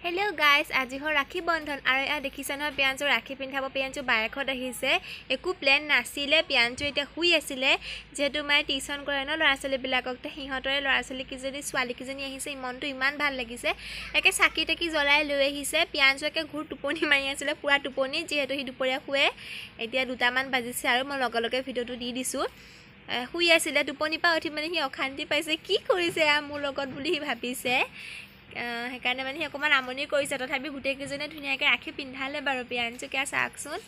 Hello guys, আজি হল ৰাখি বন্ধন আৰু এয়া দেখিছা নহয় পিয়াঞ্চু ৰাখি পিন্ধাব পিয়াঞ্চু বাইকত আহিছে একো প্ল্যান নাছিলে পিয়াঞ্চু এটা হুই আছিল যেহেতু মই টিউশন কৰে ন লৰাছলি বিলাকক তে হিহঁতৰে লৰাছলি কিজনী ছোৱালী কিজনী আহিছে মনটো ইমান ভাল লাগিছে একে চাকি টাকি জ্বলাই লৈ আহিছে পিয়াঞ্চু একে ঘুৰ টোপনি মাৰি আছিল পুৰা টোপনি যেহেতু হি দুপৰীয়া শুৱে এতিয়া দুটামান বাজিছে আৰু মই লগে ভিডিওটো দি দিছো হুই আছিল টোপনি পা উঠি মানে হি অখান্তি পাইছে কি কৰিছে মোৰ লগত বুলি হি ভাবিছে হেকাৰণে মানে অকমান আমনি কৰিছে তথাপি গুটেই কিজনে ধুনিয়াকে ৰাখি পিন্ধালে বাৰু পিয়াঞ্চু কিয়া চাকচোন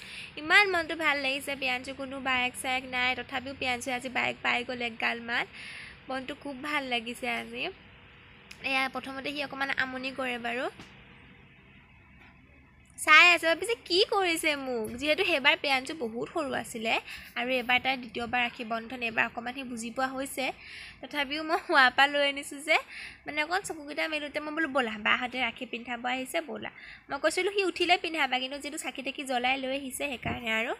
ইমান মনটো ভাল লাগিছে পিয়াঞ্চু কোনো বাইক চাইক নাই তথাপিও পিয়াঞ্চু আজি বাইক পাই গ'লে গালমান মনটো খুব ভাল লাগিছে আজি এয়া প্ৰথমতে হি অকমান আমনি কৰে বাৰু চাই আছে পিছে কি কৰিছে মোক যেহেতু হেবাৰ পিয়াঞ্চু বহুত সৰু আছিল আৰু এবাৰ তাৰ দ্বিতীয়বাৰ ৰাখি বন্ধন এবাৰ অকমান হি বুজি পোৱা হৈছে তথাপিও মই হুৱাপা লৈ আনিছো যে মানে অকন চকুকিটা মেলুতে মই বলো বলা বাহাতে ৰাখি পিন্ধাব আহিছে বলা মই কৈছিলো হি উঠিলে পিন্ধাবা কিন্তু যেটো চাকি টাকি জ্বলাই লৈ আহিছে হেকাৰণে আৰু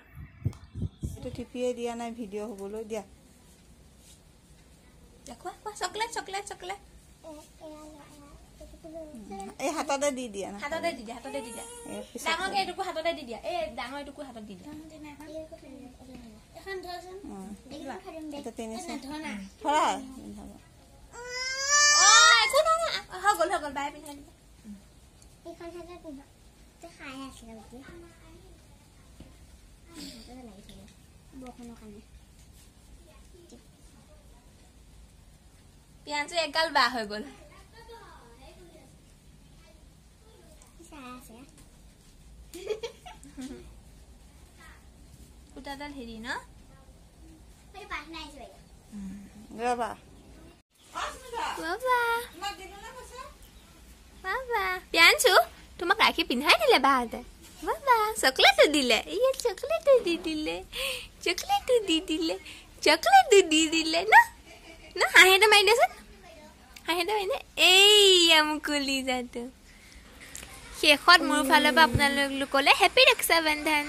এটো টিপিয়ে দিয়া নাই ভিডিও হবলৈ দিয়া দেখো চকলেট চকলেট চকলেট এই হাততে দি দিয়া না হাততে দি দিয়া ডাঙৰকে এটুকু হাততে দি দিয়া এই ডাঙৰ এটুকু হাতত দি দিয়া এখন ধৰচোন এটা টেনিছ ধৰা একো নহয় হৈ গল বাই পিন্ধাই দিবা এখন হাতে পিন্ধা তে খাই আছিল উঠি বখনৰ কাৰণে পিয়াঞ্চু একাল বা হৈ গল কুটাডাল হেৰি ন বাবা পিয়াঞ্চু তোমাক ৰাখি পিন্ধাই দিলে বাহাতে বাবা চকলেট দিলে ইয়ে চকলেট দি দিলে না না হাঁহেটা মাৰি দেচোন হাঁহেটা মাৰি দে এই মুকলি যাতো শেষত মোৰ ফালৰ পৰা আপোনালোকলৈ হেপী ৰক্ষা বন্ধন